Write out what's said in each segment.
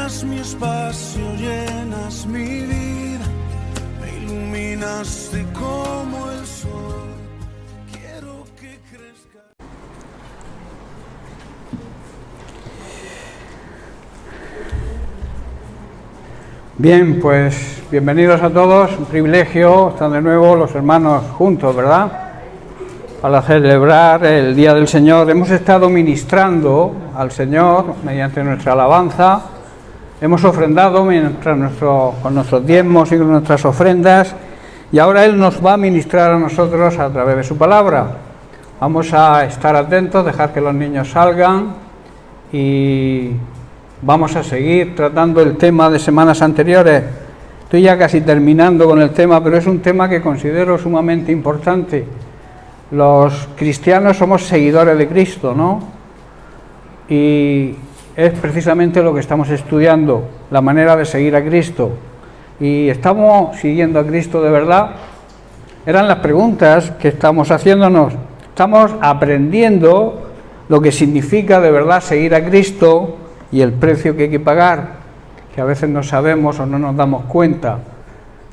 llenas mi espacio, llenas mi vida, me iluminaste como el sol, quiero que crezca. Bien, pues bienvenidos a todos, un privilegio, están de nuevo los hermanos juntos, ¿verdad? Para celebrar el Día del Señor. Hemos estado ministrando al Señor mediante nuestra alabanza, hemos ofrendado con nuestros diezmos y con nuestras ofrendas, y ahora Él nos va a ministrar a nosotros a través de su palabra. Vamos a estar atentos, dejar que los niños salgan y vamos a seguir tratando el tema de semanas anteriores. Estoy ya casi terminando con el tema, pero es un tema que considero sumamente importante. Los cristianos somos seguidores de Cristo, ¿no? Y es precisamente lo que estamos estudiando, la manera de seguir a Cristo. ¿Y estamos siguiendo a Cristo de verdad? Eran las preguntas que estamos haciéndonos. Estamos aprendiendo lo que significa de verdad seguir a Cristo y el precio que hay que pagar, que a veces no sabemos o no nos damos cuenta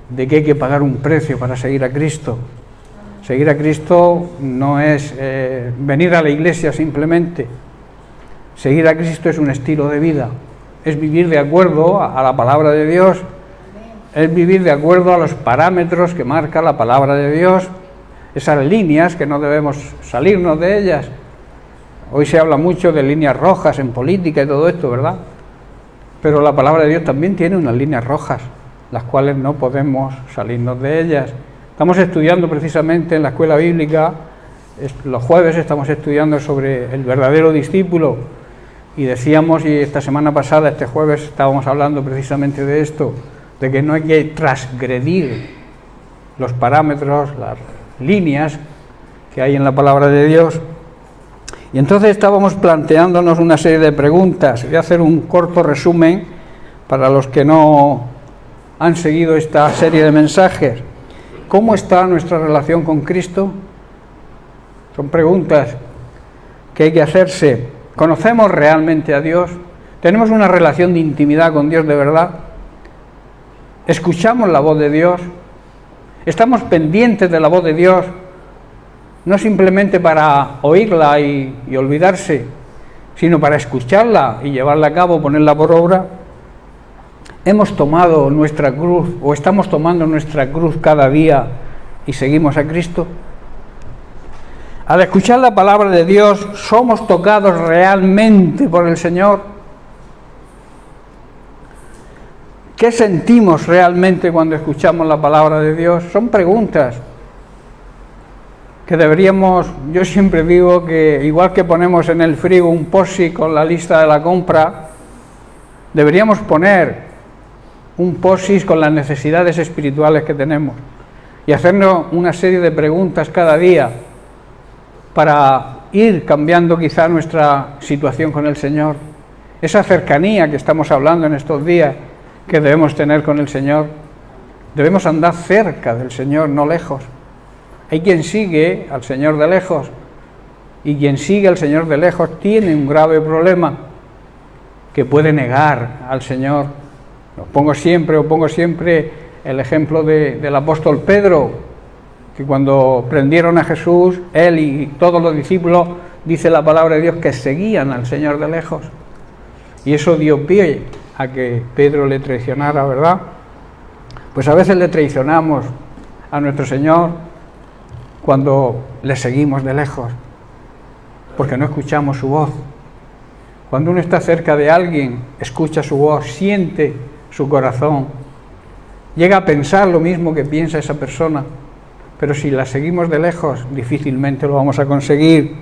de que hay que pagar un precio para seguir a Cristo. Seguir a Cristo no es venir a la iglesia simplemente. Seguir a Cristo es un estilo de vida, es vivir de acuerdo a la palabra de Dios, es vivir de acuerdo a los parámetros que marca la palabra de Dios, esas líneas que no debemos salirnos de ellas. Hoy se habla mucho de líneas rojas en política y todo esto, ¿verdad? Pero la palabra de Dios también tiene unas líneas rojas, las cuales no podemos salirnos de ellas. Estamos estudiando precisamente en la escuela bíblica, los jueves estamos estudiando sobre el verdadero discípulo, y decíamos, y esta semana pasada, este jueves, estábamos hablando precisamente de esto, de que no hay que transgredir los parámetros, las líneas que hay en la palabra de Dios. Y entonces estábamos planteándonos una serie de preguntas. Voy a hacer un corto resumen para los que no han seguido esta serie de mensajes. ¿Cómo está nuestra relación con Cristo? Son preguntas que hay que hacerse. ¿Conocemos realmente a Dios? ¿Tenemos una relación de intimidad con Dios de verdad? ¿Escuchamos la voz de Dios? ¿Estamos pendientes de la voz de Dios? No simplemente para oírla y olvidarse, sino para escucharla y llevarla a cabo, ponerla por obra. ¿Hemos tomado nuestra cruz o estamos tomando nuestra cruz cada día y seguimos a Cristo? Al escuchar la palabra de Dios, ¿somos tocados realmente por el Señor? ¿Qué sentimos realmente cuando escuchamos la palabra de Dios? Son preguntas que deberíamos, yo siempre digo que igual que ponemos en el frigo un post-it con la lista de la compra, deberíamos poner un post-it con las necesidades espirituales que tenemos y hacernos una serie de preguntas cada día para ir cambiando quizá nuestra situación con el Señor. Esa cercanía que estamos hablando en estos días que debemos tener con el Señor, debemos andar cerca del Señor, no lejos. Hay quien sigue al Señor de lejos, y quien sigue al Señor de lejos tiene un grave problema, que puede negar al Señor. Pongo siempre el ejemplo del apóstol Pedro, que cuando prendieron a Jesús, él y todos los discípulos, dice la palabra de Dios, que seguían al Señor de lejos. Y eso dio pie a que Pedro le traicionara, ¿verdad? Pues a veces le traicionamos a nuestro Señor cuando le seguimos de lejos, porque no escuchamos su voz. Cuando uno está cerca de alguien, escucha su voz, siente su corazón, llega a pensar lo mismo que piensa esa persona, pero si la seguimos de lejos, difícilmente lo vamos a conseguir.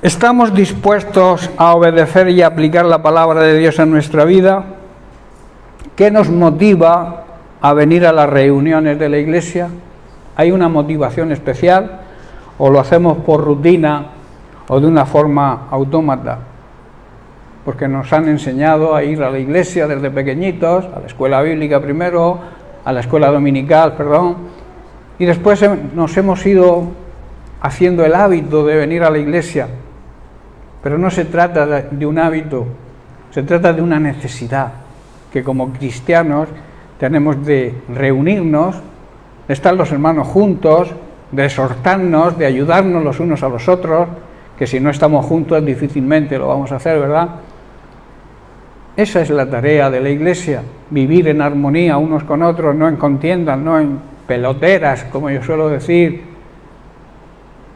¿Estamos dispuestos a obedecer y aplicar la palabra de Dios en nuestra vida? ¿Qué nos motiva a venir a las reuniones de la iglesia? ¿Hay una motivación especial o lo hacemos por rutina o de una forma autómata? Porque nos han enseñado a ir a la iglesia desde pequeñitos, a la escuela bíblica primero, a la escuela dominical, y después nos hemos ido haciendo el hábito de venir a la iglesia. Pero no se trata de un hábito, Se trata de una necesidad que como cristianos tenemos de reunirnos, de estar los hermanos juntos, de exhortarnos, de ayudarnos los unos a los otros, que si no estamos juntos difícilmente lo vamos a hacer, ¿verdad? Esa es la tarea de la Iglesia, vivir en armonía unos con otros, no en contiendas, no en peloteras, como yo suelo decir,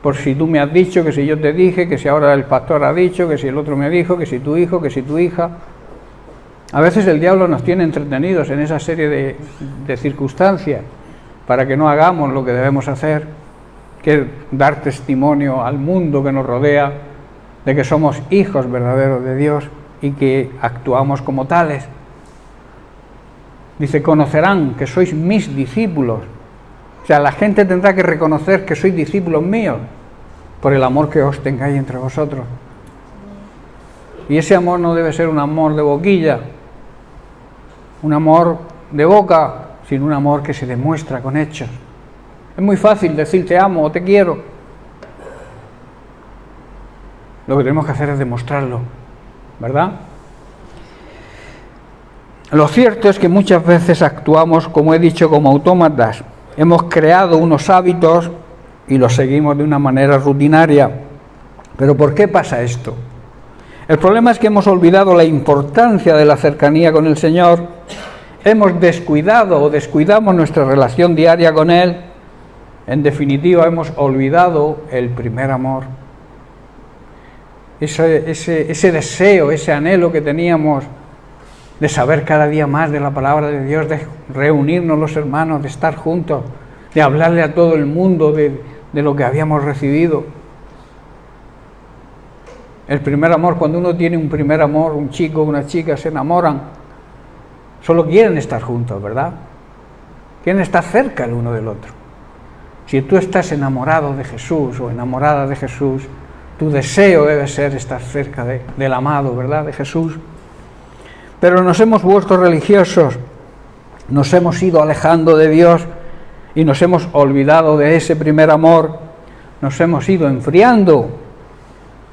por si tú me has dicho, que si yo te dije, que si ahora el pastor ha dicho, que si el otro me dijo, que si tu hijo, que si tu hija. A veces el diablo nos tiene entretenidos en esa serie de circunstancias para que no hagamos lo que debemos hacer, que es dar testimonio al mundo que nos rodea de que somos hijos verdaderos de Dios y que actuamos como tales. Dice, conocerán que sois mis discípulos. O sea, la gente tendrá que reconocer que sois discípulos míos por el amor que os tengáis entre vosotros. Y ese amor no debe ser un amor de boquilla, un amor de boca, sino un amor que se demuestra con hechos. Es muy fácil decir te amo o te quiero. Lo que tenemos que hacer es demostrarlo, ¿verdad? Lo cierto es que muchas veces actuamos, como he dicho, como autómatas. Hemos creado unos hábitos y los seguimos de una manera rutinaria. ¿Pero por qué pasa esto? El problema es que hemos olvidado la importancia de la cercanía con el Señor, hemos descuidado o descuidamos nuestra relación diaria con Él. En definitiva, hemos olvidado el primer amor. Ese deseo, ese anhelo que teníamos de saber cada día más de la palabra de Dios, de reunirnos los hermanos, de estar juntos, de hablarle a todo el mundo de lo que habíamos recibido. El primer amor, cuando uno tiene un primer amor, un chico o una chica se enamoran, solo quieren estar juntos, ¿verdad? Quieren estar cerca el uno del otro. Si tú estás enamorado de Jesús o enamorada de Jesús, tu deseo debe ser estar cerca del amado, ¿verdad?, de Jesús. Pero nos hemos vuelto religiosos, nos hemos ido alejando de Dios y nos hemos olvidado de ese primer amor, nos hemos ido enfriando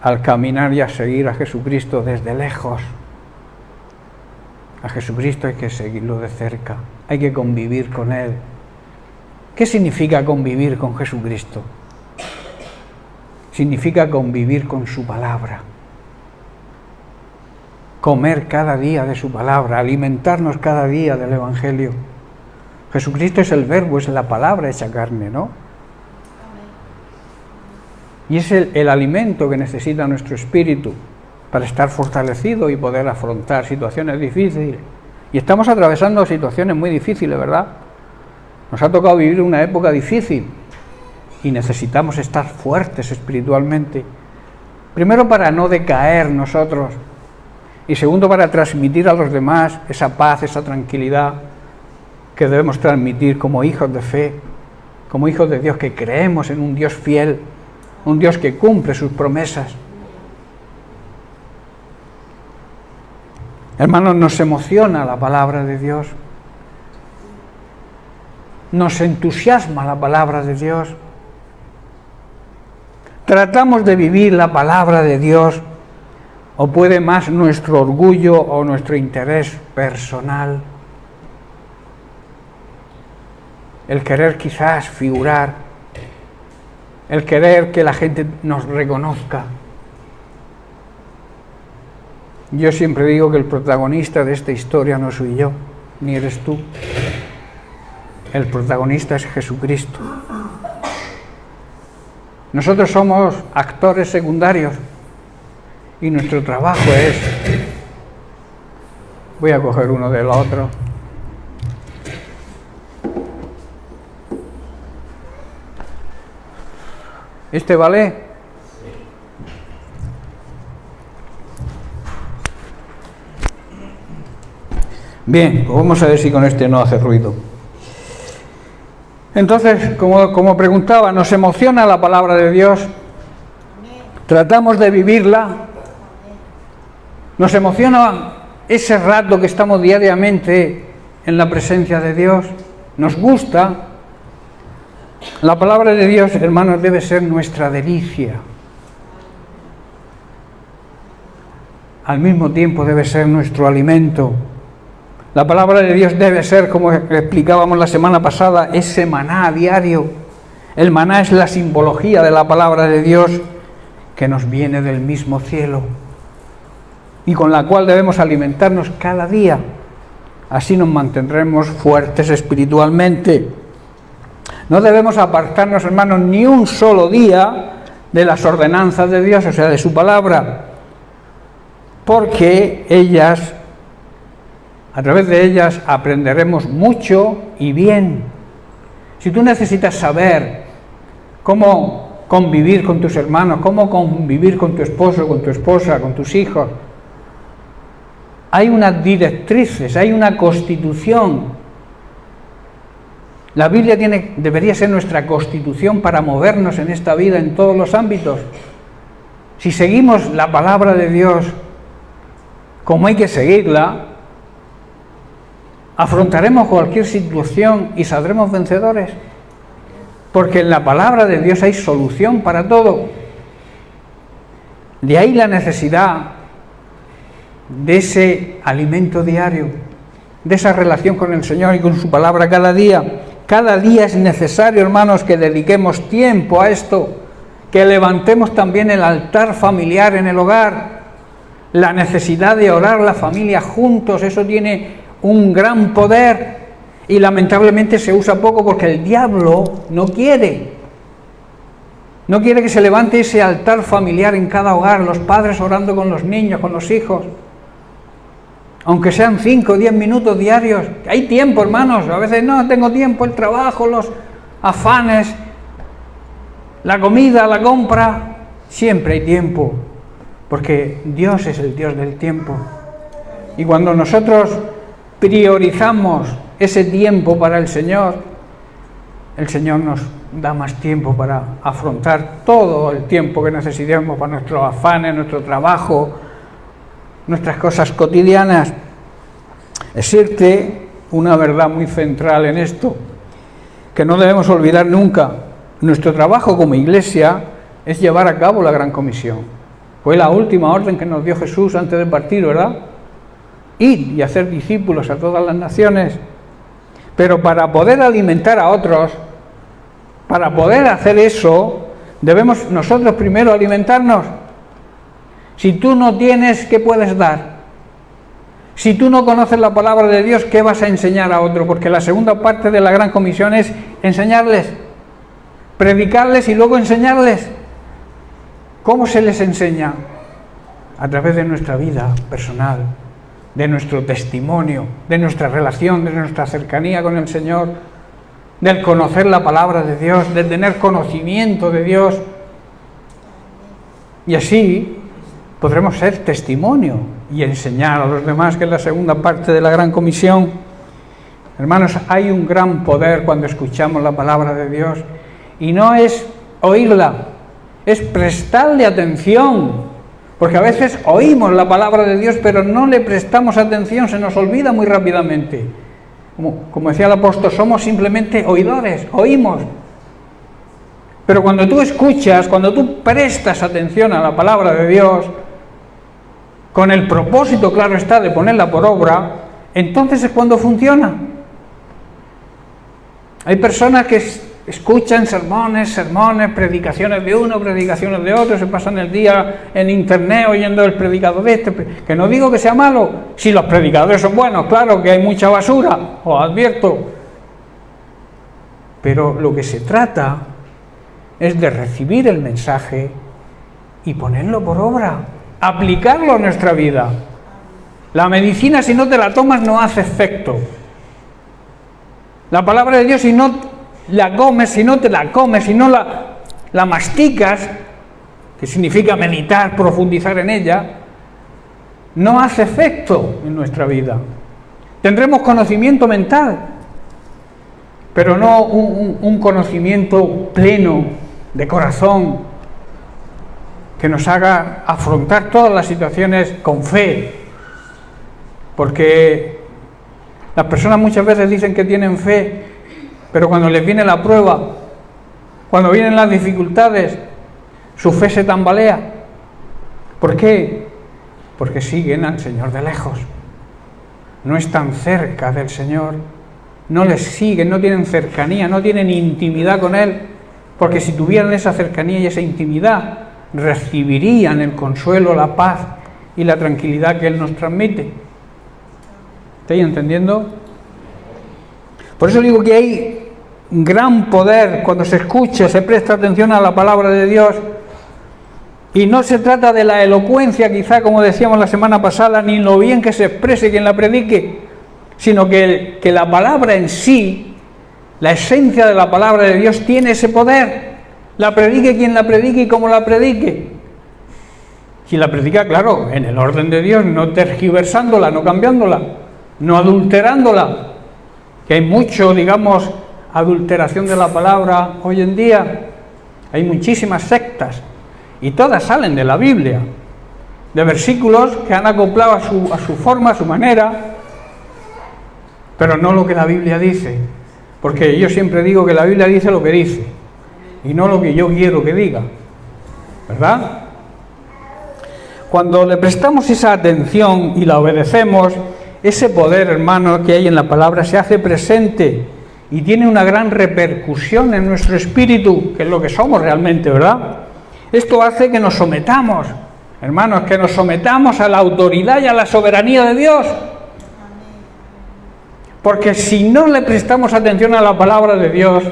al caminar y a seguir a Jesucristo desde lejos. A Jesucristo hay que seguirlo de cerca, hay que convivir con Él. ¿Qué significa convivir con Jesucristo? Significa convivir con su palabra, comer cada día de su palabra, alimentarnos cada día del Evangelio. Jesucristo es el verbo, es la palabra hecha carne, ¿no? Y es el alimento que necesita nuestro espíritu para estar fortalecido y poder afrontar situaciones difíciles. Y estamos atravesando situaciones muy difíciles, ¿verdad? Nos ha tocado vivir una época difícil y necesitamos estar fuertes espiritualmente. Primero, para no decaer nosotros, y segundo, para transmitir a los demás esa paz, esa tranquilidad que debemos transmitir como hijos de fe, como hijos de Dios, que creemos en un Dios fiel, un Dios que cumple sus promesas. Hermanos, nos emociona la palabra de Dios, nos entusiasma la palabra de Dios. Tratamos de vivir la palabra de Dios, o puede más nuestro orgullo o nuestro interés personal, el querer quizás figurar, el querer que la gente nos reconozca. Yo siempre digo que el protagonista de esta historia no soy yo, ni eres tú. El protagonista es Jesucristo. Nosotros somos actores secundarios y nuestro trabajo es... Voy a coger uno del otro. ¿Este vale? Bien, pues vamos a ver si con este no hace ruido. Entonces, como preguntaba, ¿nos emociona la palabra de Dios? ¿Tratamos de vivirla? ¿Nos emociona ese rato que estamos diariamente en la presencia de Dios? ¿Nos gusta? La palabra de Dios, hermanos, debe ser nuestra delicia. al mismo tiempo debe ser nuestro alimento. La palabra de Dios debe ser, como explicábamos la semana pasada, ese maná diario. El maná es la simbología de la palabra de Dios que nos viene del mismo cielo y con la cual debemos alimentarnos cada día. Así nos mantendremos fuertes espiritualmente. No debemos apartarnos, hermanos, ni un solo día de las ordenanzas de Dios, o sea, de su palabra, porque a través de ellas aprenderemos mucho y bien. Si tú necesitas saber cómo convivir con tus hermanos, cómo convivir con tu esposo, con tu esposa, con tus hijos, hay unas directrices, hay una constitución. La Biblia debería ser nuestra constitución para movernos en esta vida en todos los ámbitos. Si seguimos la palabra de Dios como hay que seguirla, afrontaremos cualquier situación y saldremos vencedores, porque en la palabra de Dios hay solución para todo. De ahí la necesidad de ese alimento diario, de esa relación con el Señor y con su palabra cada día. Cada día es necesario, hermanos, que dediquemos tiempo a esto, que levantemos también el altar familiar en el hogar, la necesidad de orar la familia juntos. Eso tiene un gran poder y lamentablemente se usa poco porque el diablo no quiere que se levante ese altar familiar en cada hogar, los padres orando con los niños, con los hijos, aunque sean 5 o 10 minutos diarios. Hay tiempo, hermanos, a veces no tengo tiempo, el trabajo, los afanes, la comida, la compra, siempre hay tiempo, porque Dios es el Dios del tiempo. Y cuando nosotros priorizamos ese tiempo para el Señor nos da más tiempo para afrontar todo el tiempo que necesitemos para nuestros afanes, nuestro trabajo, nuestras cosas cotidianas. Existe una verdad muy central en esto, que no debemos olvidar nunca. Nuestro trabajo como iglesia es llevar a cabo la Gran Comisión. Fue la última orden que nos dio Jesús antes de partir, ¿verdad? Ir y hacer discípulos a todas las naciones. Pero para poder alimentar a otros, para poder hacer eso, debemos nosotros primero alimentarnos. Si tú no tienes, ¿qué puedes dar? Si tú no conoces la palabra de Dios, ¿qué vas a enseñar a otro? Porque la segunda parte de la Gran Comisión es enseñarles, predicarles y luego enseñarles. ¿Cómo se les enseña? A través de nuestra vida personal, de nuestro testimonio, de nuestra relación, de nuestra cercanía con el Señor, del conocer la palabra de Dios, de tener conocimiento de Dios. Y así podremos ser testimonio y enseñar a los demás, que es la segunda parte de la Gran Comisión. Hermanos, hay un gran poder cuando escuchamos la palabra de Dios, y no es oírla, es prestarle atención, porque a veces oímos la palabra de Dios pero no le prestamos atención, se nos olvida muy rápidamente. Como decía el apóstol, somos simplemente oidores, oímos. Pero cuando tú escuchas, cuando tú prestas atención a la palabra de Dios, con el propósito, claro está, de ponerla por obra, entonces es cuando funciona. Hay personas que escuchan sermones, predicaciones de uno, predicaciones de otro, se pasan el día en internet oyendo el predicador de este, que no digo que sea malo, si los predicadores son buenos, claro que hay mucha basura, os advierto, pero lo que se trata es de recibir el mensaje y ponerlo por obra, aplicarlo a nuestra vida. La medicina, si no te la tomas, no hace efecto. La palabra de Dios, si no la comes, si no te la comes, si no la masticas, que significa meditar, profundizar en ella, no hace efecto en nuestra vida. Tendremos conocimiento mental, pero no un conocimiento pleno, de corazón, que nos haga afrontar todas las situaciones con fe. Porque las personas muchas veces dicen que tienen fe, pero cuando les viene la prueba, cuando vienen las dificultades, su fe se tambalea. ¿Por qué? porque siguen al Señor de lejos. No están cerca del Señor, no les siguen, no tienen cercanía, no tienen intimidad con Él, porque si tuvieran esa cercanía y esa intimidad, recibirían el consuelo, la paz y la tranquilidad que Él nos transmite. ¿Estáis entendiendo? Por eso digo que hay gran poder cuando se escucha, se presta atención a la palabra de Dios. Y no se trata de la elocuencia, quizá como decíamos la semana pasada, ni lo bien que se exprese quien la predique, sino que la palabra en sí, la esencia de la palabra de Dios tiene ese poder. La predique quien la predique y como la predique. Quien la predica, claro, en el orden de Dios, no tergiversándola, no cambiándola, no adulterándola. Que hay mucho, digamos, adulteración de la palabra hoy en día. Hay muchísimas sectas. Y todas salen de la Biblia, de versículos que han acoplado a su forma, a su manera, pero no lo que la Biblia dice, porque yo siempre digo que la Biblia dice lo que dice, y no lo que yo quiero que diga, ¿verdad? Cuando le prestamos esa atención y la obedecemos, ese poder, hermanos, que hay en la palabra se hace presente y tiene una gran repercusión en nuestro espíritu, que es lo que somos realmente, ¿verdad? Esto hace que nos sometamos, hermanos, que nos sometamos a la autoridad y a la soberanía de Dios. Porque si no le prestamos atención a la palabra de Dios,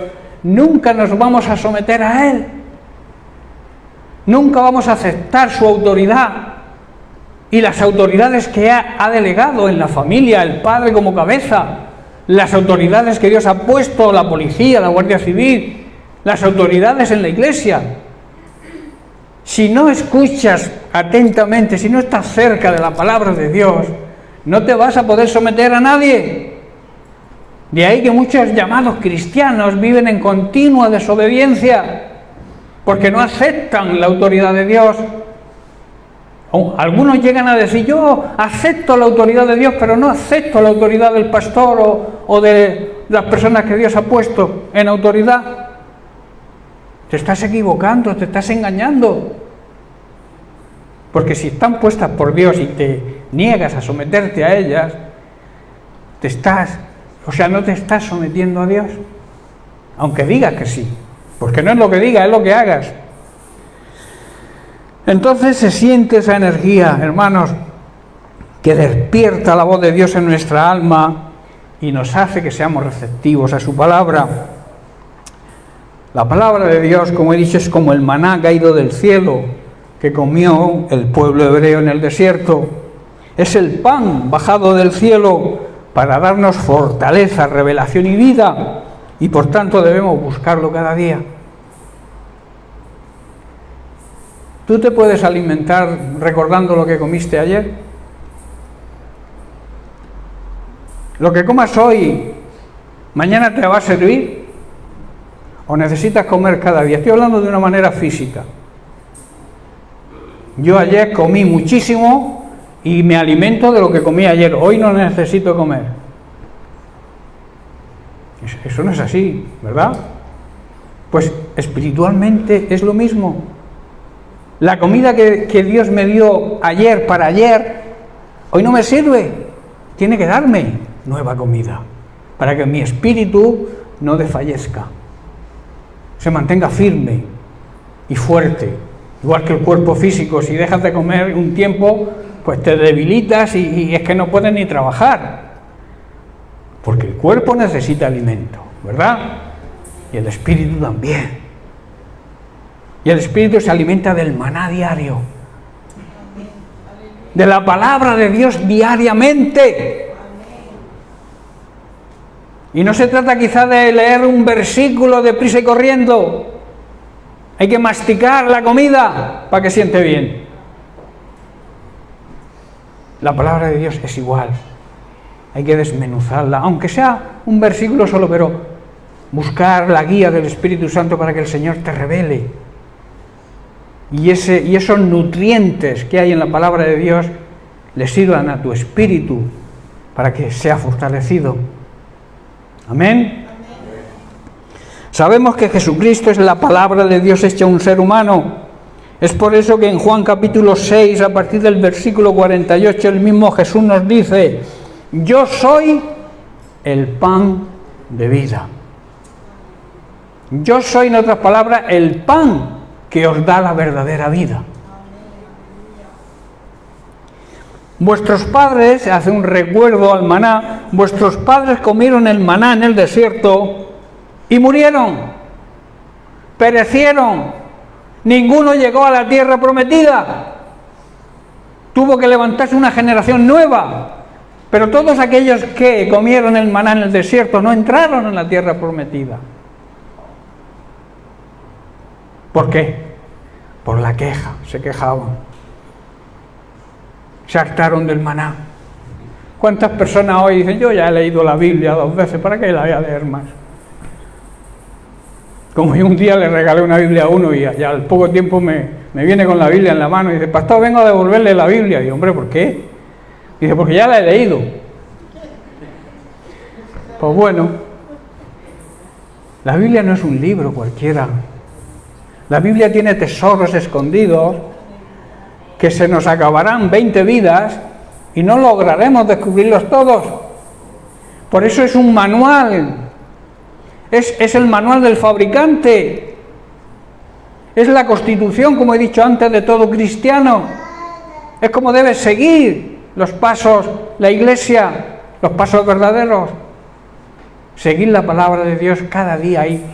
nunca nos vamos a someter a Él. Nunca vamos a aceptar su autoridad y las autoridades que ha delegado en la familia, el padre como cabeza, las autoridades que Dios ha puesto, la policía, la Guardia Civil, las autoridades en la iglesia. Si no escuchas atentamente, si no estás cerca de la palabra de Dios, no te vas a poder someter a nadie. De ahí que muchos llamados cristianos viven en continua desobediencia, porque no aceptan la autoridad de Dios. Algunos llegan a decir, yo acepto la autoridad de Dios, pero no acepto la autoridad del pastor o de las personas que Dios ha puesto en autoridad. Te estás equivocando, te estás engañando. Porque si están puestas por Dios y te niegas a someterte a ellas, no te estás sometiendo a Dios. Aunque digas que sí. Porque no es lo que digas, es lo que hagas. Entonces se siente esa energía, hermanos, que despierta la voz de Dios en nuestra alma y nos hace que seamos receptivos a su palabra. La palabra de Dios, como he dicho, es como el maná caído del cielo que comió el pueblo hebreo en el desierto. Es el pan bajado del cielo para darnos fortaleza, revelación y vida, y por tanto debemos buscarlo cada día. ¿Tú te puedes alimentar recordando lo que comiste ayer? ¿Lo que comas hoy, mañana te va a servir? ¿O necesitas comer cada día? Estoy hablando de una manera física. Yo ayer comí muchísimo y me alimento de lo que comí ayer. Hoy no necesito comer. Eso no es así, ¿verdad? Pues espiritualmente es lo mismo. La comida que Dios me dio ayer para ayer, hoy no me sirve. Tiene que darme nueva comida para que mi espíritu no desfallezca, se mantenga firme y fuerte, igual que el cuerpo físico. Si dejas de comer un tiempo, pues te debilitas y es que no puedes ni trabajar, porque el cuerpo necesita alimento, ¿verdad? Y el espíritu también. Y el espíritu se alimenta del maná diario, de la palabra de Dios diariamente. Y no se trata quizá de leer un versículo deprisa y corriendo. Hay que masticar la comida para que siente bien. La palabra de Dios es igual. Hay que desmenuzarla, aunque sea un versículo solo, pero buscar la guía del Espíritu Santo para que el Señor te revele. Y esos nutrientes que hay en la palabra de Dios le sirvan a tu espíritu para que sea fortalecido. Amén. Sabemos que Jesucristo es la palabra de Dios hecha un ser humano Es por eso que en Juan capítulo 6, a partir del versículo 48, el mismo Jesús nos dice: yo soy el pan de vida. Yo soy, en otras palabras, el pan que os da la verdadera vida. Vuestros padres, hace un recuerdo al maná, vuestros padres comieron el maná en el desierto y murieron, perecieron. Ninguno llegó a la tierra prometida. Tuvo que levantarse una generación nueva. Pero todos aquellos que comieron el maná en el desierto no entraron en la tierra prometida. ¿Por qué? Por la queja, se quejaban. Se hartaron del maná. ¿Cuántas personas hoy dicen: yo ya he leído la Biblia 2 veces, ¿para qué la voy a leer más? Como yo un día le regalé una Biblia a uno y ya al poco tiempo me viene con la Biblia en la mano y dice: pastor, vengo a devolverle la Biblia. Y digo: hombre, ¿por qué? Dice: porque ya la he leído. Pues bueno, la Biblia no es un libro cualquiera. La Biblia tiene tesoros escondidos que se nos acabarán 20 vidas y no lograremos descubrirlos todos. Por eso es un manual. Es el manual del fabricante. Es la constitución, como he dicho antes, de todo cristiano. Es como debe seguir los pasos la Iglesia, los pasos verdaderos. Seguir la palabra de Dios. Cada día hay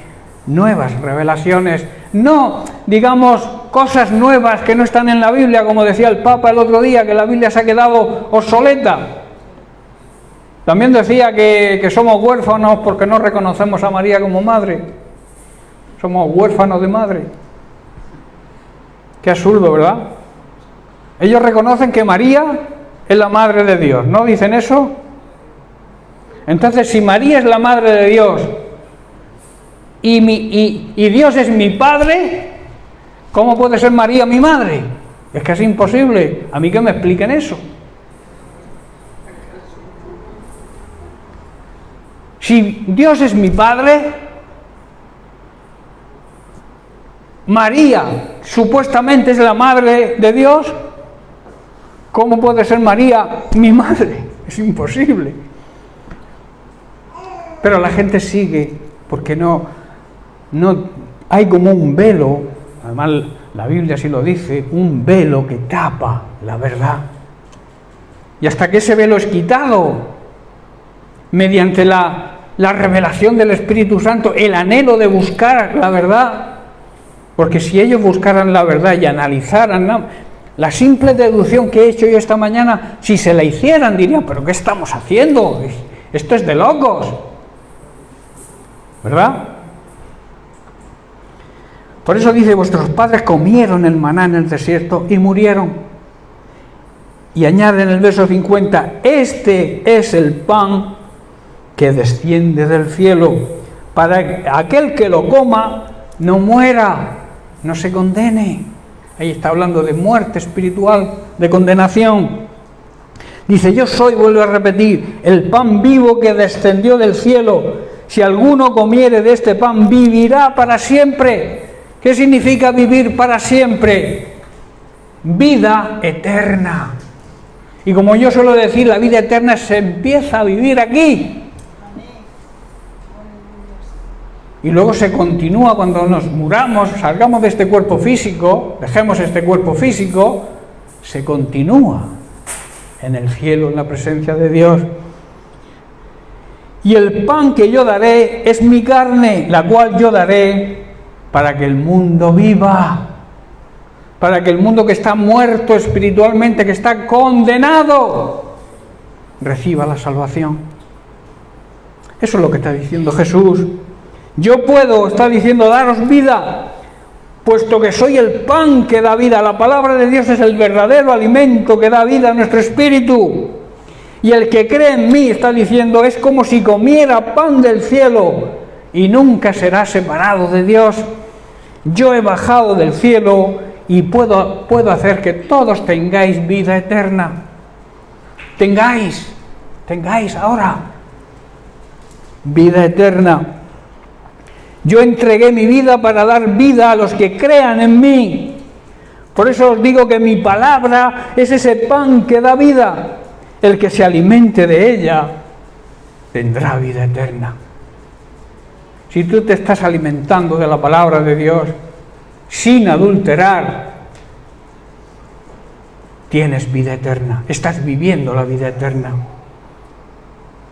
nuevas revelaciones. No, digamos, cosas nuevas que no están en la Biblia, como decía el Papa el otro día, que la Biblia se ha quedado obsoleta. También decía que somos huérfanos porque no reconocemos a María como madre. Somos huérfanos de madre. Qué absurdo, ¿verdad? Ellos reconocen que María es la madre de Dios, ¿no dicen eso? Entonces, si María es la madre de Dios y Dios es mi padre, ¿cómo puede ser María mi madre? Es que es imposible. A mí que me expliquen eso. Si Dios es mi padre, María supuestamente es la madre de Dios, ¿cómo puede ser María mi madre? Es imposible. Pero la gente sigue porque no hay como un velo, además la Biblia sí lo dice, un velo que tapa la verdad. Y hasta que ese velo es quitado, mediante la revelación del Espíritu Santo, el anhelo de buscar la verdad, porque si ellos buscaran la verdad y analizaran la simple deducción que he hecho yo esta mañana, si se la hicieran dirían: ¿pero qué estamos haciendo? Esto es de locos, ¿verdad? Por eso dice: vuestros padres comieron el maná en el desierto y murieron. Y añade en el verso 50: este es el pan que desciende del cielo, para aquel que lo coma no muera, no se condene. Ahí está hablando de muerte espiritual, de condenación. Dice: yo soy, vuelvo a repetir, el pan vivo que descendió del cielo. Si alguno comiere de este pan, vivirá para siempre. ¿Qué significa vivir para siempre? Vida eterna. Y como yo suelo decir, la vida eterna se empieza a vivir aquí. Y luego se continúa cuando nos muramos, salgamos de este cuerpo físico, dejemos este cuerpo físico, se continúa en el cielo, en la presencia de Dios. Y el pan que yo daré es mi carne, la cual yo daré para que el mundo viva, para que el mundo que está muerto espiritualmente, que está condenado, reciba la salvación. Eso es lo que está diciendo Jesús. Yo puedo, está diciendo, daros vida, puesto que soy el pan que da vida. La palabra de Dios es el verdadero alimento que da vida a nuestro espíritu. Y el que cree en mí, está diciendo, es como si comiera pan del cielo y nunca será separado de Dios. Yo he bajado del cielo y puedo hacer que todos tengáis vida eterna. Tengáis ahora vida eterna. Yo entregué mi vida para dar vida a los que crean en mí, Por eso os digo que mi palabra es ese pan que da vida. El que se alimente de ella tendrá vida eterna. Si tú te estás alimentando de la palabra de Dios sin adulterar, tienes vida eterna, estás viviendo la vida eterna.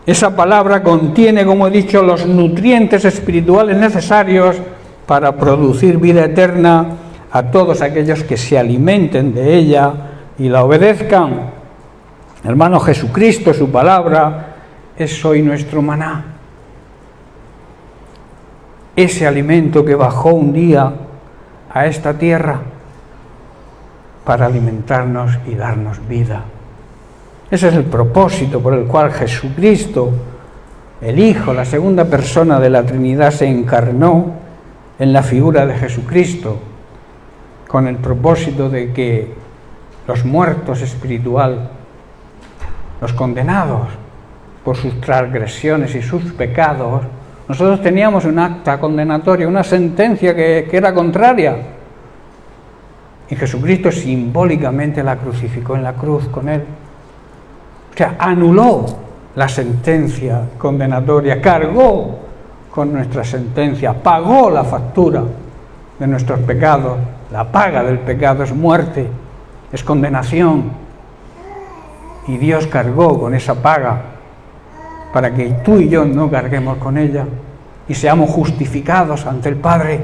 Esa palabra contiene, como he dicho, los nutrientes espirituales necesarios para producir vida eterna a todos aquellos que se alimenten de ella y la obedezcan. Hermano, Jesucristo, su palabra, es hoy nuestro maná. Ese alimento que bajó un día a esta tierra para alimentarnos y darnos vida. Ese es el propósito por el cual Jesucristo, el Hijo, la segunda persona de la Trinidad, se encarnó en la figura de Jesucristo, con el propósito de que los muertos espiritual, los condenados por sus transgresiones y sus pecados, nosotros teníamos un acta condenatoria, una sentencia que era contraria. Y Jesucristo simbólicamente la crucificó en la cruz con él. O sea, anuló la sentencia condenatoria, cargó con nuestra sentencia, pagó la factura de nuestros pecados. La paga del pecado es muerte, es condenación. Y Dios cargó con esa paga para que tú y yo no carguemos con ella y seamos justificados ante el Padre.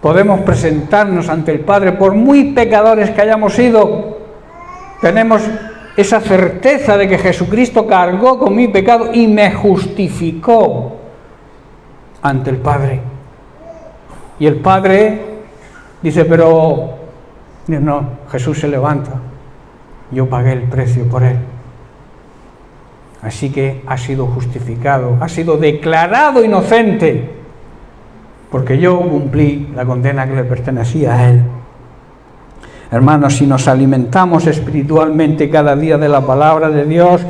Podemos presentarnos ante el Padre por muy pecadores que hayamos sido. Tenemos esa certeza de que Jesucristo cargó con mi pecado y me justificó ante el Padre. Y el Padre dice, pero no, Jesús se levanta. Yo pagué el precio por él. Así que ha sido justificado, ha sido declarado inocente, porque yo cumplí la condena que le pertenecía a él. Hermanos, si nos alimentamos espiritualmente cada día de la palabra de Dios,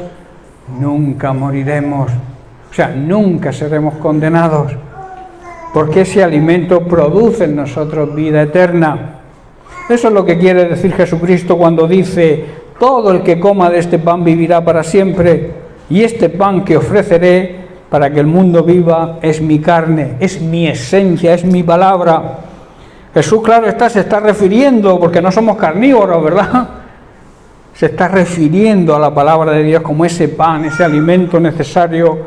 nunca moriremos, o sea, nunca seremos condenados, porque ese alimento produce en nosotros vida eterna. Eso es lo que quiere decir Jesucristo cuando dice, todo el que coma de este pan vivirá para siempre, y este pan que ofreceré para que el mundo viva es mi carne, es mi esencia, es mi palabra. Jesús, claro está, se está refiriendo, porque no somos carnívoros, ¿verdad? Se está refiriendo a la palabra de Dios como ese pan, ese alimento necesario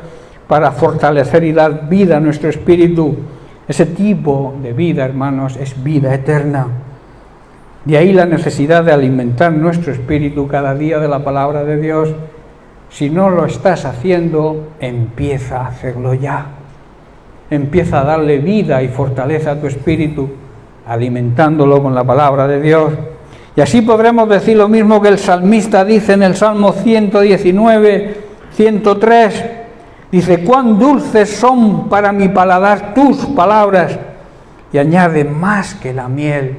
para fortalecer y dar vida a nuestro espíritu. Ese tipo de vida, hermanos, es vida eterna. De ahí la necesidad de alimentar nuestro espíritu cada día de la palabra de Dios. Si no lo estás haciendo, empieza a hacerlo ya. Empieza a darle vida y fortaleza a tu espíritu, alimentándolo con la palabra de Dios. Y así podremos decir lo mismo que el salmista dice en el Salmo 119, 103. Dice, cuán dulces son para mi paladar tus palabras, y añade más que la miel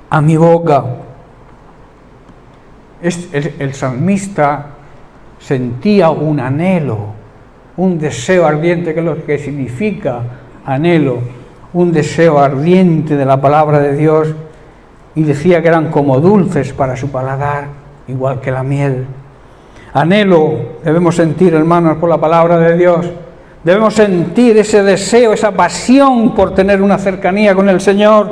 a mi boca. El salmista sentía un anhelo, un deseo ardiente, que es lo que significa anhelo, un deseo ardiente de la palabra de Dios, y decía que eran como dulces para su paladar, igual que la miel. Anhelo debemos sentir, hermanos, por la palabra de Dios. Debemos sentir ese deseo, esa pasión por tener una cercanía con el Señor.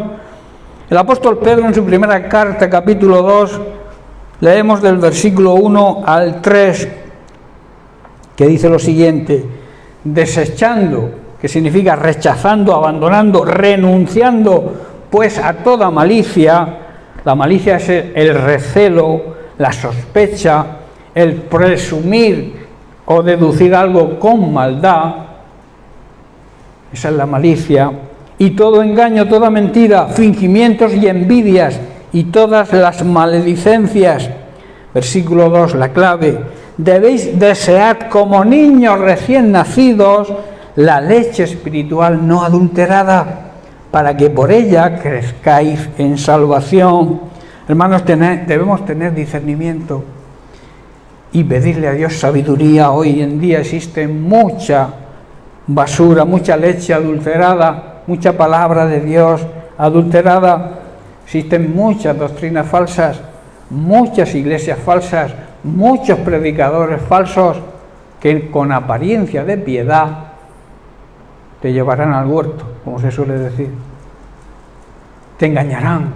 El apóstol Pedro, en su primera carta, capítulo 2, leemos del versículo 1 al 3, que dice lo siguiente: desechando, que significa rechazando, abandonando, renunciando, pues a toda malicia. La malicia es el recelo, la sospecha, el presumir o deducir algo con maldad. Esa es la malicia. Y todo engaño, toda mentira, fingimientos y envidias, y todas las maledicencias. Versículo 2, la clave: debéis desear como niños recién nacidos la leche espiritual no adulterada, para que por ella crezcáis en salvación. Hermanos, debemos tener discernimiento y pedirle a Dios sabiduría. Hoy en día existe mucha basura, mucha leche adulterada, mucha palabra de Dios adulterada. Existen muchas doctrinas falsas, muchas iglesias falsas, muchos predicadores falsos que con apariencia de piedad te llevarán al huerto, como se suele decir. Te engañarán,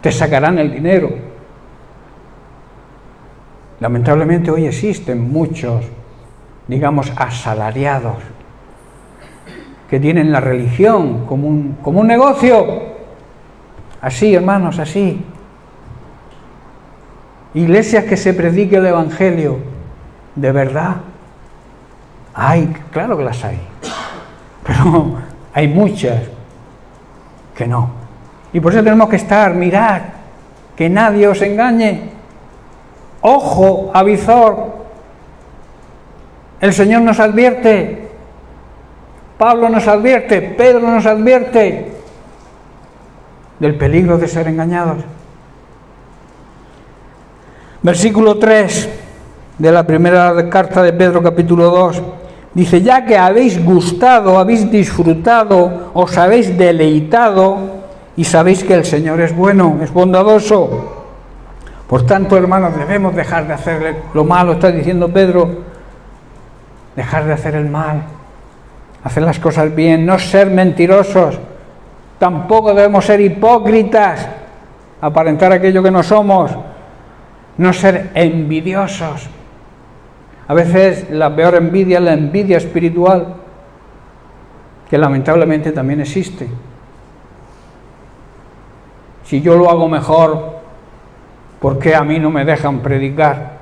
te sacarán el dinero. Lamentablemente hoy existen muchos, digamos, asalariados, que tienen la religión como un negocio. Así, hermanos, así. Iglesias que se predique el Evangelio de verdad. Hay, claro que las hay, pero hay muchas que no. Y por eso tenemos que mirad, que nadie os engañe. Ojo, avizor. El Señor nos advierte, Pablo nos advierte, Pedro nos advierte del peligro de ser engañados. Versículo 3 de la primera carta de Pedro, capítulo 2, dice: ya que habéis gustado, habéis disfrutado, os habéis deleitado y sabéis que el Señor es bueno, es bondadoso. Por tanto, hermanos, debemos dejar de hacer lo malo, está diciendo Pedro, dejar de hacer el mal, hacer las cosas bien, no ser mentirosos, tampoco debemos ser hipócritas, aparentar aquello que no somos, no ser envidiosos. A veces la peor envidia es la envidia espiritual, que lamentablemente también existe. Si yo lo hago mejor, ¿por qué a mí no me dejan predicar?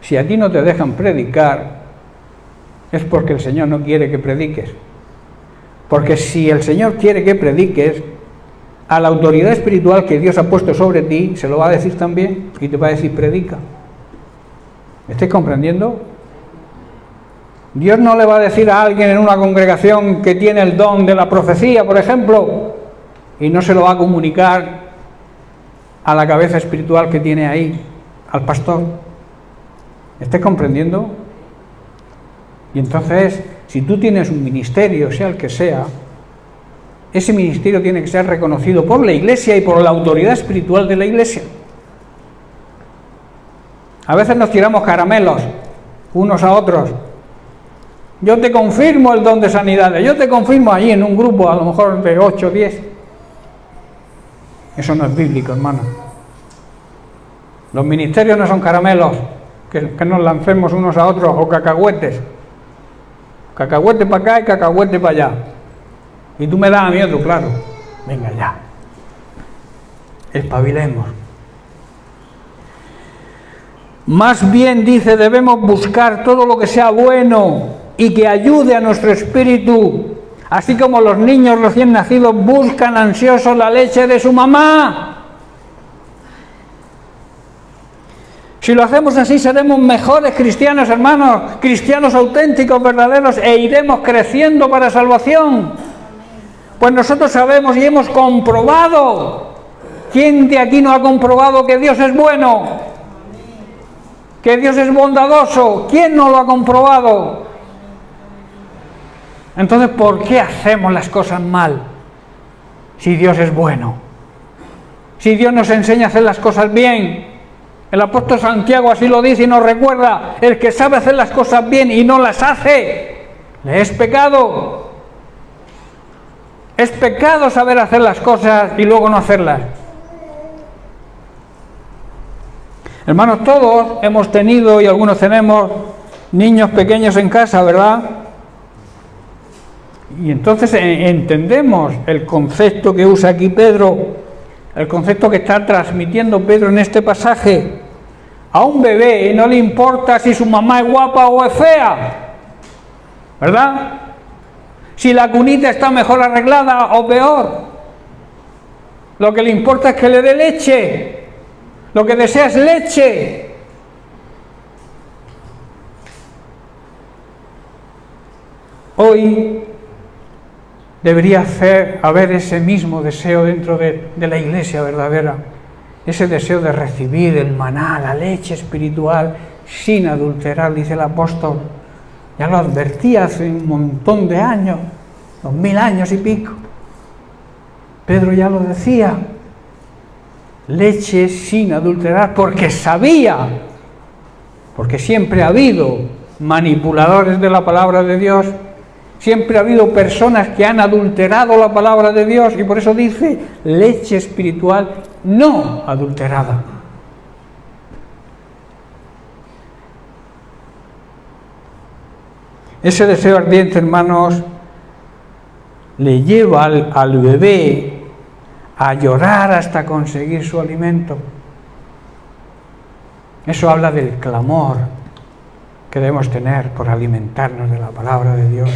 Si a ti no te dejan predicar, es porque el Señor no quiere que prediques. Porque si el Señor quiere que prediques, a la autoridad espiritual que Dios ha puesto sobre ti, se lo va a decir también, y te va a decir: predica. ¿Me estáis comprendiendo? Dios no le va a decir a alguien en una congregación que tiene el don de la profecía, por ejemplo, y no se lo va a comunicar a la cabeza espiritual que tiene ahí, al pastor. ¿Me estáis comprendiendo? Y entonces, si tú tienes un ministerio, sea el que sea, ese ministerio tiene que ser reconocido por la Iglesia y por la autoridad espiritual de la Iglesia. A veces nos tiramos caramelos unos a otros. Yo te confirmo el don de sanidades, yo te confirmo allí en un grupo, a lo mejor de 8 o 10. Eso no es bíblico, hermano. Los ministerios no son caramelos que nos lancemos unos a otros, o cacahuetes. Cacahuete para acá y cacahuete para allá. Y tú me das miedo, claro. Venga ya. Espabilemos. Más bien, dice, debemos buscar todo lo que sea bueno y que ayude a nuestro espíritu, así como los niños recién nacidos buscan ansiosos la leche de su mamá. Si lo hacemos así, seremos mejores cristianos, hermanos, cristianos auténticos, verdaderos, e iremos creciendo para salvación. Pues nosotros sabemos y hemos comprobado. ¿Quién de aquí no ha comprobado que Dios es bueno? Que Dios es bondadoso. ¿Quién no lo ha comprobado? Entonces, ¿por qué hacemos las cosas mal? Si Dios es bueno. Si Dios nos enseña a hacer las cosas bien. El apóstol Santiago así lo dice y nos recuerda: el que sabe hacer las cosas bien y no las hace, le es pecado. Es pecado saber hacer las cosas y luego no hacerlas. Hermanos, todos hemos tenido y algunos tenemos niños pequeños en casa, ¿verdad? Y entonces entendemos el concepto que usa aquí Pedro, el concepto que está transmitiendo Pedro en este pasaje. A un bebé no le importa si su mamá es guapa o es fea, ¿verdad? Si la cunita está mejor arreglada o peor. Lo que le importa es que le dé leche. Lo que desea es leche. Hoy debería haber ese mismo deseo dentro de la Iglesia verdadera. Ese deseo de recibir el maná, la leche espiritual, sin adulterar, dice el apóstol. Ya lo advertí hace un montón de años, 2000 años y pico. Pedro ya lo decía, leche sin adulterar, porque sabía, porque siempre ha habido manipuladores de la palabra de Dios, siempre ha habido personas que han adulterado la palabra de Dios, y por eso dice leche espiritual no adulterada. Ese deseo ardiente, hermanos, le lleva al bebé a llorar hasta conseguir su alimento. Eso habla del clamor que debemos tener por alimentarnos de la palabra de Dios,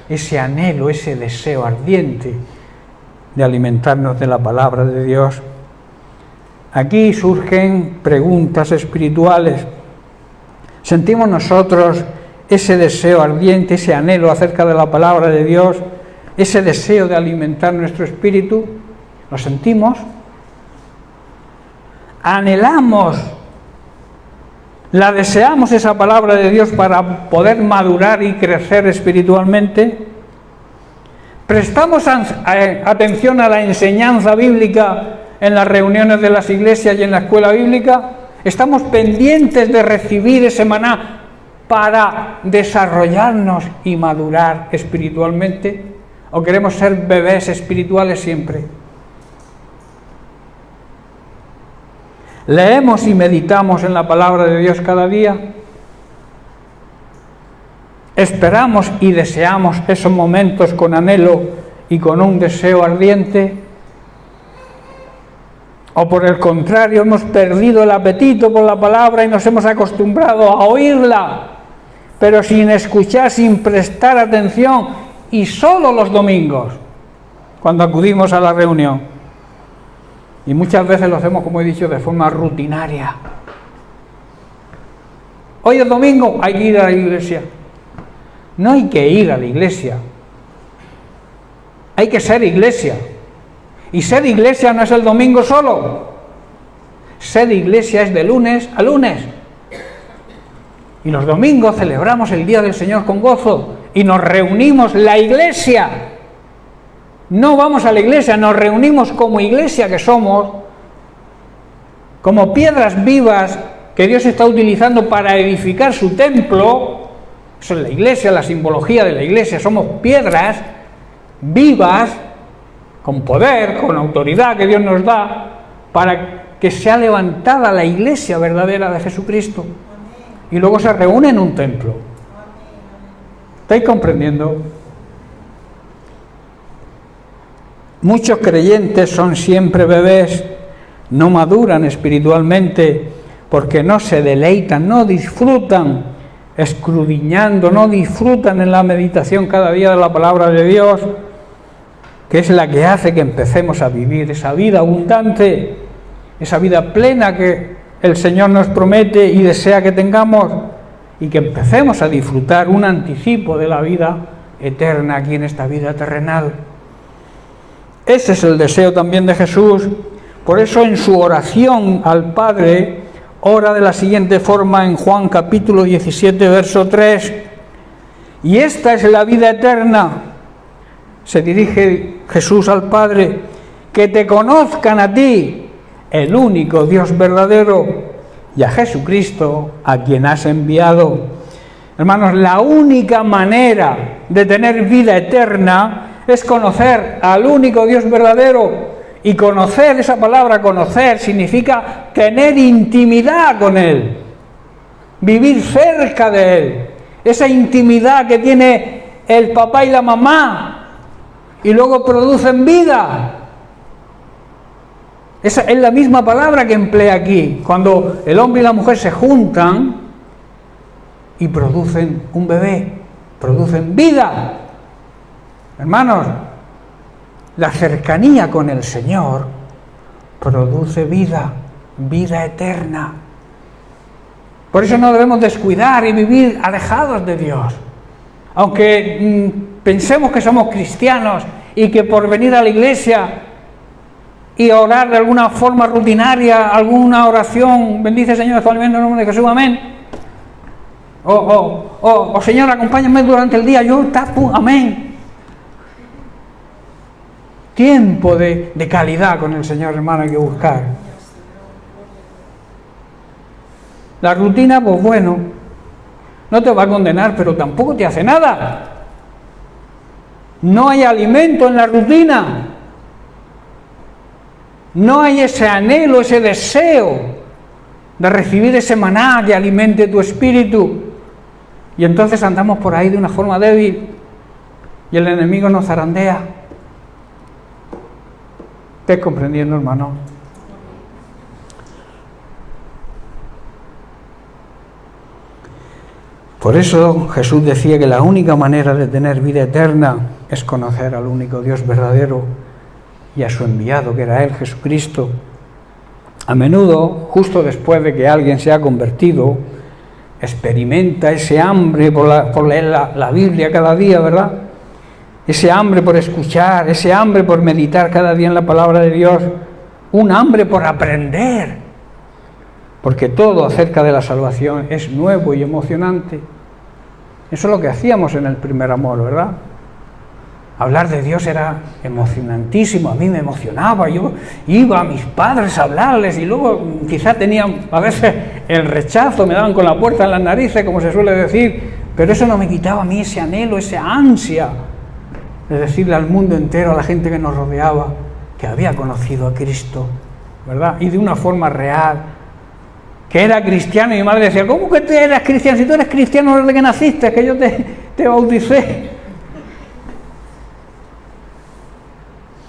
ese anhelo, ese deseo ardiente de alimentarnos de la palabra de Dios. Aquí surgen preguntas espirituales. ¿Sentimos nosotros ese deseo ardiente, ese anhelo acerca de la palabra de Dios, ese deseo de alimentar nuestro espíritu? ¿Lo sentimos? ¿Anhelamos? ¿La deseamos esa palabra de Dios para poder madurar y crecer espiritualmente? ¿Prestamos atención a la enseñanza bíblica en las reuniones de las iglesias y en la escuela bíblica? ¿Estamos pendientes de recibir ese maná para desarrollarnos y madurar espiritualmente? ¿O queremos ser bebés espirituales siempre? ¿Leemos y meditamos en la palabra de Dios cada día? ¿Esperamos y deseamos esos momentos con anhelo y con un deseo ardiente? ¿O por el contrario hemos perdido el apetito por la palabra y nos hemos acostumbrado a oírla, pero sin escuchar, sin prestar atención, y solo los domingos, cuando acudimos a la reunión? Y muchas veces lo hacemos, como he dicho, de forma rutinaria. Hoy es domingo, hay que ir a la iglesia. No hay que ir a la iglesia. Hay que ser iglesia. Y ser iglesia no es el domingo solo. Ser iglesia es de lunes a lunes. Y los domingos celebramos el Día del Señor con gozo. Y nos reunimos la iglesia. No vamos a la iglesia, nos reunimos como iglesia que somos, como piedras vivas que Dios está utilizando para edificar su templo. Eso es la iglesia, la simbología de la iglesia. Somos piedras vivas, con poder, con autoridad que Dios nos da, para que sea levantada la iglesia verdadera de Jesucristo. Y luego se reúne en un templo. ¿Estáis comprendiendo? Muchos creyentes son siempre bebés, no maduran espiritualmente porque no se deleitan, no disfrutan escudriñando, no disfrutan en la meditación cada día de la palabra de Dios, que es la que hace que empecemos a vivir esa vida abundante, esa vida plena que el Señor nos promete y desea que tengamos, y que empecemos a disfrutar un anticipo de la vida eterna aquí en esta vida terrenal. Ese es el deseo también de Jesús. Por eso en su oración al Padre ora de la siguiente forma en Juan capítulo 17, verso 3. Y esta es la vida eterna, se dirige Jesús al Padre, que te conozcan a ti, el único Dios verdadero, y a Jesucristo, a quien has enviado. Hermanos, la única manera de tener vida eterna es conocer al único Dios verdadero. Y conocer, esa palabra conocer, significa tener intimidad con Él, vivir cerca de Él, esa intimidad que tiene el papá y la mamá, y luego producen vida. Esa es la misma palabra que emplea aquí, cuando el hombre y la mujer se juntan y producen un bebé, producen vida. Hermanos, la cercanía con el Señor produce vida, vida eterna. Por eso no debemos descuidar y vivir alejados de Dios. Aunque pensemos que somos cristianos y que por venir a la iglesia y orar de alguna forma rutinaria, alguna oración, bendice Señor tu alimento en el nombre de Jesús, amén. O Señor, acompáñame durante el día, yo tapo, amén. tiempo de calidad con el Señor, hermano, hay que buscar. La rutina, pues bueno, no te va a condenar, pero tampoco te hace nada. No hay alimento en la rutina. No hay ese anhelo, ese deseo de recibir ese maná que alimente tu espíritu. Y entonces andamos por ahí de una forma débil y el enemigo nos zarandea. ¿Estás comprendiendo, hermano? Por eso Jesús decía que la única manera de tener vida eterna es conocer al único Dios verdadero y a su enviado, que era Él, Jesucristo. A menudo, justo después de que alguien se ha convertido, experimenta ese hambre por leer la Biblia cada día, ¿verdad? Ese hambre por escuchar, ese hambre por meditar cada día en la palabra de Dios, un hambre por aprender, porque todo acerca de la salvación es nuevo y emocionante. Eso es lo que hacíamos en el primer amor, ¿verdad? Hablar de Dios era emocionantísimo, a mí me emocionaba, yo iba a mis padres a hablarles y luego quizá tenían a veces el rechazo, me daban con la puerta en las narices, como se suele decir, pero eso no me quitaba a mí ese anhelo, esa ansia de decirle al mundo entero, a la gente que nos rodeaba, que había conocido a Cristo, ¿verdad? Y de una forma real, que era cristiano. Y mi madre decía, ¿cómo que tú eres cristiano? Si tú eres cristiano desde que naciste, que yo te bauticé.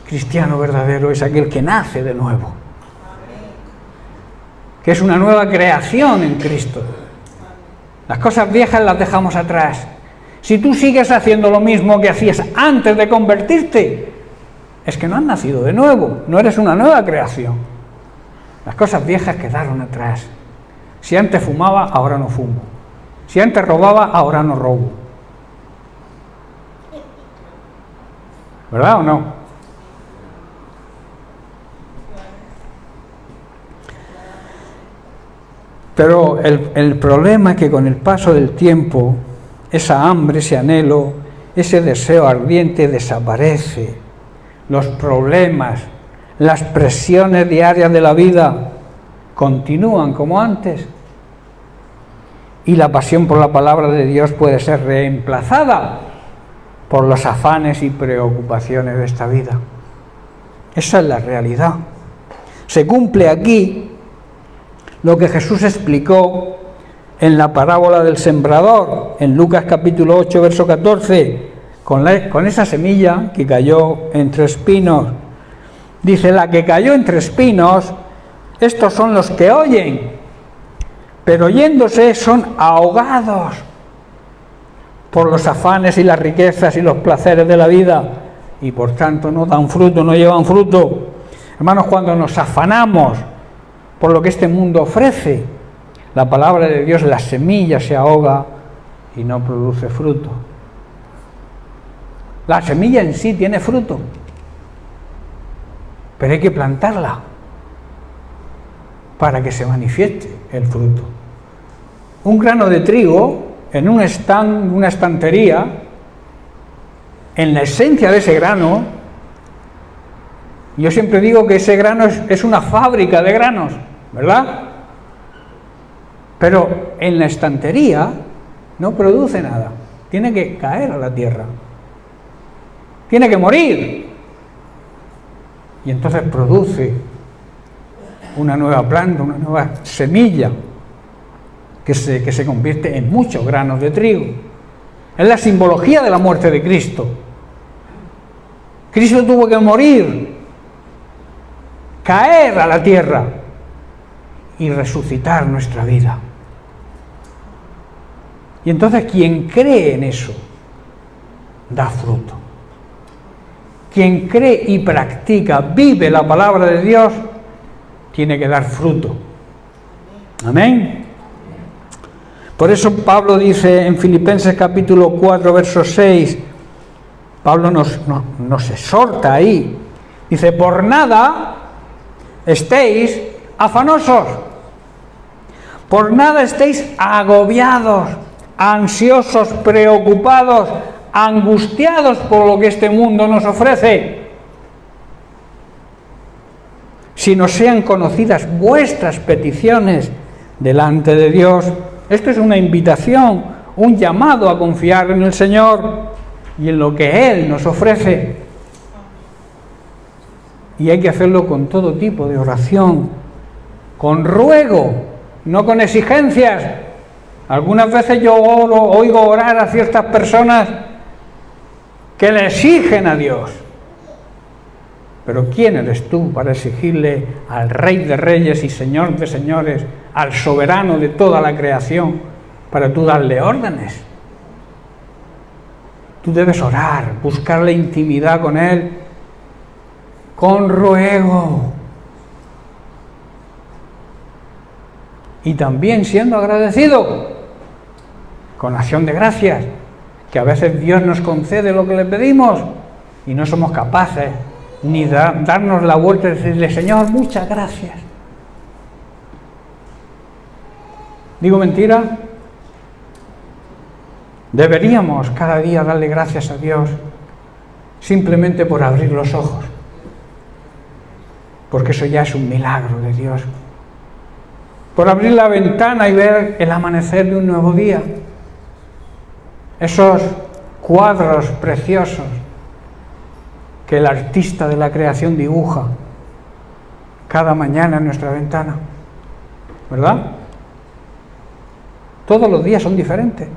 Cristiano verdadero es aquel que nace de nuevo, que es una nueva creación en Cristo. Las cosas viejas las dejamos atrás. Si tú sigues haciendo lo mismo que hacías antes de convertirte, es que no has nacido de nuevo, no eres una nueva creación. Las cosas viejas quedaron atrás. Si antes fumaba, ahora no fumo. Si antes robaba, ahora no robo. ¿Verdad o no? Pero el problema es que con el paso del tiempo, esa hambre, ese anhelo, ese deseo ardiente desaparece. Los problemas, las presiones diarias de la vida continúan como antes. Y la pasión por la palabra de Dios puede ser reemplazada por los afanes y preocupaciones de esta vida. Esa es la realidad. Se cumple aquí lo que Jesús explicó en la parábola del sembrador, en Lucas capítulo 8, verso 14, con esa semilla que cayó entre espinos. Dice, la que cayó entre espinos, estos son los que oyen, pero oyéndose son ahogados por los afanes y las riquezas y los placeres de la vida, y por tanto no dan fruto, no llevan fruto. Hermanos, cuando nos afanamos por lo que este mundo ofrece, la palabra de Dios, la semilla se ahoga y no produce fruto. La semilla en sí tiene fruto, pero hay que plantarla para que se manifieste el fruto. Un grano de trigo en un stand, una estantería, en la esencia de ese grano, yo siempre digo que ese grano es una fábrica de granos, ¿verdad? Pero en la estantería no produce nada, tiene que caer a la tierra, tiene que morir, y entonces produce una nueva planta, una nueva semilla que se convierte en muchos granos de trigo. Es la simbología de la muerte de Cristo. Cristo tuvo que morir, caer a la tierra y resucitar nuestra vida. Y entonces quien cree en eso da fruto. Quien cree y practica, vive la palabra de Dios, tiene que dar fruto. Amén. Por eso Pablo dice en Filipenses capítulo 4, verso 6, Pablo nos exhorta ahí. Dice, por nada estéis afanosos, por nada estéis agobiados, ansiosos, preocupados, angustiados por lo que este mundo nos ofrece. sino sean conocidas vuestras peticiones delante de Dios. Esto es una invitación, un llamado a confiar en el Señor y en lo que Él nos ofrece. Y hay que hacerlo con todo tipo de oración, con ruego, no con exigencias. Algunas veces yo oigo orar a ciertas personas que le exigen a Dios. Pero ¿quién eres tú para exigirle al Rey de Reyes y Señor de Señores, al soberano de toda la creación, para tú darle órdenes? Tú debes orar, buscar la intimidad con Él, con ruego. Y también siendo agradecido, con acción de gracias, que a veces Dios nos concede lo que le pedimos y no somos capaces ni darnos la vuelta y decirle: Señor, muchas gracias. ¿Digo mentira? Deberíamos cada día darle gracias a Dios simplemente por abrir los ojos, porque eso ya es un milagro de Dios. Por abrir la ventana y ver el amanecer de un nuevo día. Esos cuadros preciosos que el artista de la creación dibuja cada mañana en nuestra ventana, ¿verdad? Todos los días son diferentes.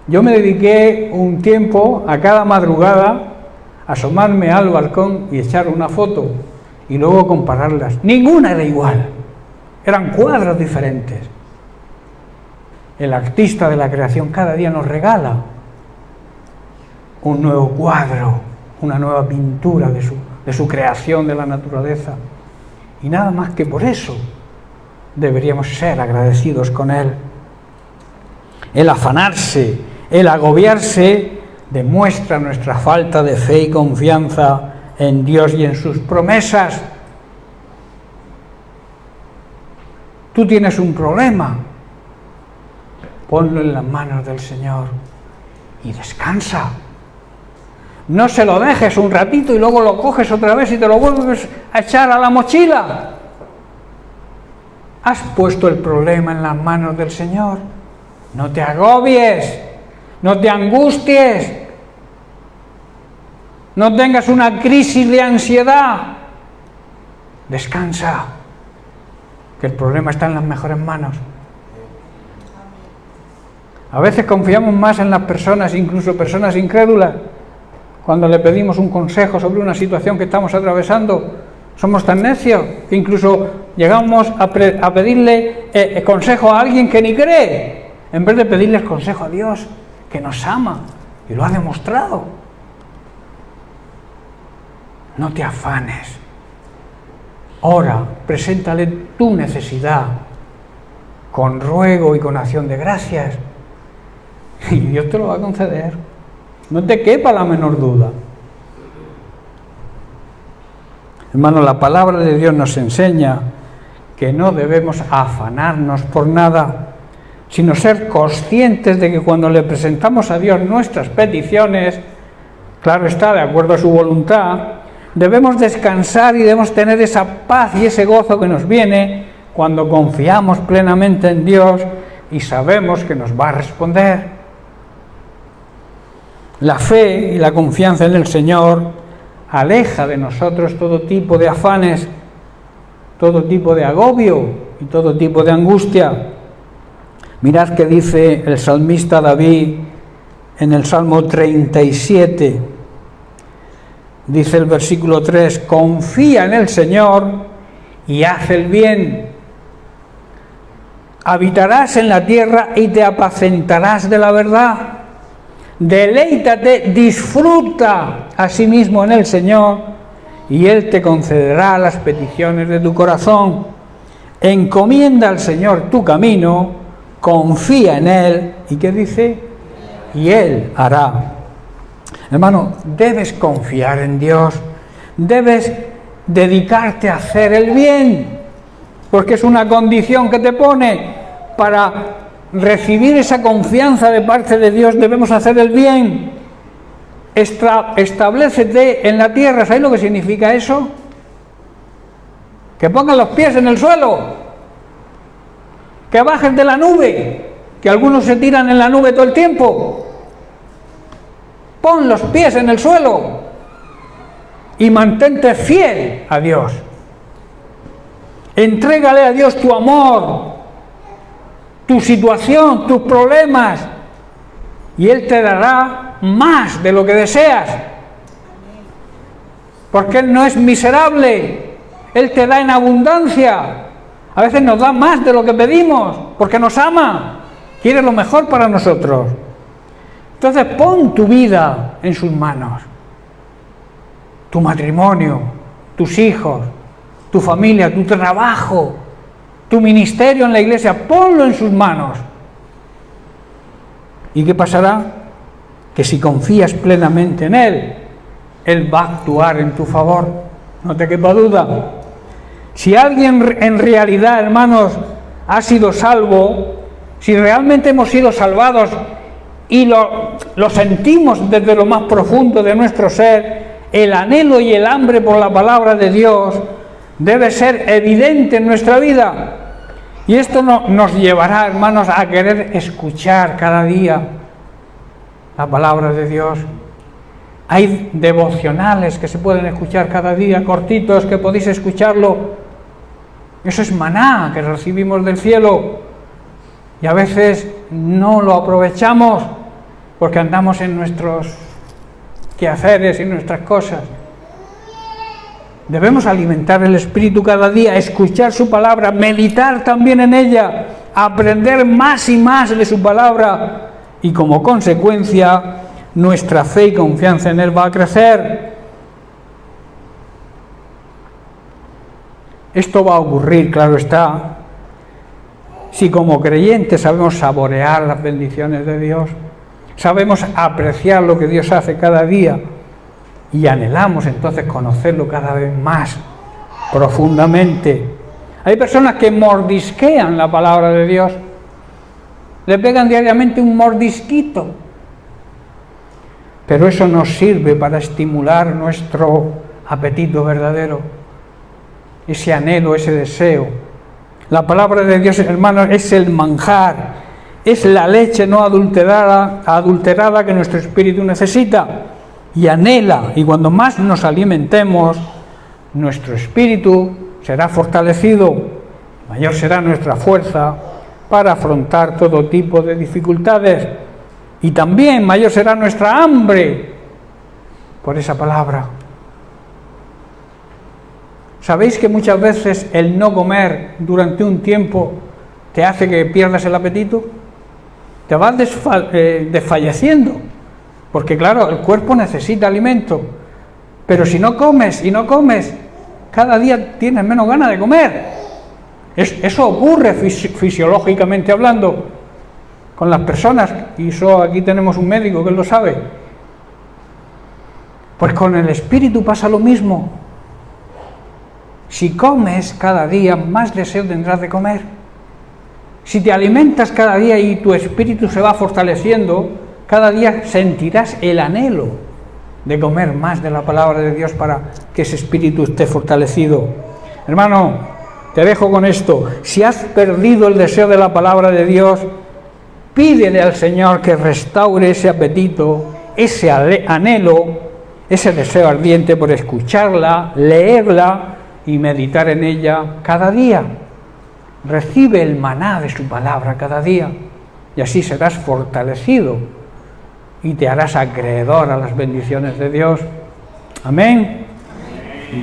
Yo me dediqué un tiempo a cada madrugada a asomarme al balcón y echar una foto y luego compararlas. Ninguna era igual, eran cuadros diferentes. El artista de la creación cada día nos regala un nuevo cuadro, una nueva pintura de su creación, de la naturaleza. Y nada más que por eso deberíamos ser agradecidos con Él. El afanarse, el agobiarse, demuestra nuestra falta de fe y confianza en Dios y en sus promesas. Tú tienes un problema, ponlo en las manos del Señor y descansa. No se lo dejes un ratito y luego lo coges otra vez y te lo vuelves a echar a la mochila. Has puesto el problema en las manos del Señor. No te agobies, no te angusties, no tengas una crisis de ansiedad. Descansa, que el problema está en las mejores manos. A veces confiamos más en las personas, incluso personas incrédulas, cuando le pedimos un consejo sobre una situación que estamos atravesando. Somos tan necios que incluso llegamos a pedirle consejo a alguien que ni cree, en vez de pedirles consejo a Dios, que nos ama y lo ha demostrado. No te afanes. Ora, preséntale tu necesidad con ruego y con acción de gracias, y Dios te lo va a conceder. No te quepa la menor duda. Hermano, la palabra de Dios nos enseña que no debemos afanarnos por nada, sino ser conscientes de que cuando le presentamos a Dios nuestras peticiones, claro está, de acuerdo a su voluntad, debemos descansar y debemos tener esa paz y ese gozo que nos viene cuando confiamos plenamente en Dios y sabemos que nos va a responder. La fe y la confianza en el Señor aleja de nosotros todo tipo de afanes, todo tipo de agobio y todo tipo de angustia. Mirad que dice el salmista David en el Salmo 37, dice el versículo 3: confía en el Señor y haz el bien. Habitarás en la tierra y te apacentarás de la verdad. Deleítate, disfruta a sí mismo en el Señor y Él te concederá las peticiones de tu corazón. Encomienda al Señor tu camino, confía en Él. ¿Y qué dice? Y Él hará. Hermano, debes confiar en Dios, debes dedicarte a hacer el bien, porque es una condición que te pone para recibir esa confianza de parte de Dios. Debemos hacer el bien. Establécete en la tierra. ¿Sabéis lo que significa eso? que pongas los pies en el suelo, que bajes de la nube, que algunos se tiran en la nube todo el tiempo. Pon los pies en el suelo y mantente fiel a Dios. Entrégale a Dios tu amor, tu situación, tus problemas, y Él te dará más de lo que deseas, porque Él no es miserable, Él te da en abundancia. A veces nos da más de lo que pedimos, porque nos ama, quiere lo mejor para nosotros. Entonces pon tu vida en sus manos, tu matrimonio, tus hijos, tu familia, tu trabajo, tu ministerio en la iglesia, ponlo en sus manos. ¿Y qué pasará? Que si confías plenamente en Él, Él va a actuar en tu favor, no te quepa duda. Si alguien en realidad, hermanos, ha sido salvo, si realmente hemos sido salvados y lo sentimos desde lo más profundo de nuestro ser, el anhelo y el hambre por la palabra de Dios debe ser evidente en nuestra vida. Y esto nos llevará, hermanos, a querer escuchar cada día la palabra de Dios. Hay devocionales que se pueden escuchar cada día, cortitos, que podéis escucharlo. Eso es maná que recibimos del cielo. Y a veces no lo aprovechamos porque andamos en nuestros quehaceres y nuestras cosas. Debemos alimentar el espíritu cada día, escuchar su palabra, meditar también en ella, aprender más y más de su palabra, y como consecuencia nuestra fe y confianza en Él va a crecer. Esto va a ocurrir, claro está, si como creyentes sabemos saborear las bendiciones de Dios, sabemos apreciar lo que Dios hace cada día, y anhelamos entonces conocerlo cada vez más profundamente. Hay personas que mordisquean la palabra de Dios, le pegan diariamente un mordisquito, pero eso nos sirve para estimular nuestro apetito verdadero, ese anhelo, ese deseo. La palabra de Dios, hermanos, es el manjar, es la leche no adulterada que nuestro espíritu necesita y anhela, y cuando más nos alimentemos, nuestro espíritu será fortalecido, mayor será nuestra fuerza para afrontar todo tipo de dificultades, y también mayor será nuestra hambre por esa palabra. ¿Sabéis que muchas veces el no comer durante un tiempo te hace que pierdas el apetito? Te vas desfalleciendo, porque claro, el cuerpo necesita alimento, pero si no comes y no comes, cada día tienes menos ganas de comer. Eso ocurre fisiológicamente hablando con las personas, y eso aquí tenemos un médico que lo sabe. Pues con el espíritu pasa lo mismo. Si comes cada día, más deseo tendrás de comer. Si te alimentas cada día y tu espíritu se va fortaleciendo, cada día sentirás el anhelo de comer más de la palabra de Dios para que ese espíritu esté fortalecido. Hermano, te dejo con esto. Si has perdido el deseo de la palabra de Dios, pídele al Señor que restaure ese apetito, ese anhelo, ese deseo ardiente por escucharla, leerla y meditar en ella cada día. Recibe el maná de su palabra cada día, y así serás fortalecido y te harás acreedor a las bendiciones de Dios. Amén.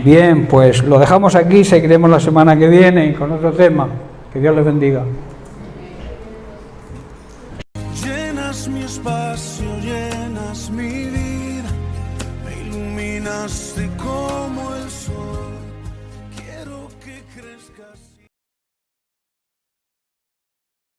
Bien, pues lo dejamos aquí, seguiremos la semana que viene con otro tema. Que Dios les bendiga. Llenas mi espacio, llenas mi vida, me iluminaste como el sol, quiero que crezcas.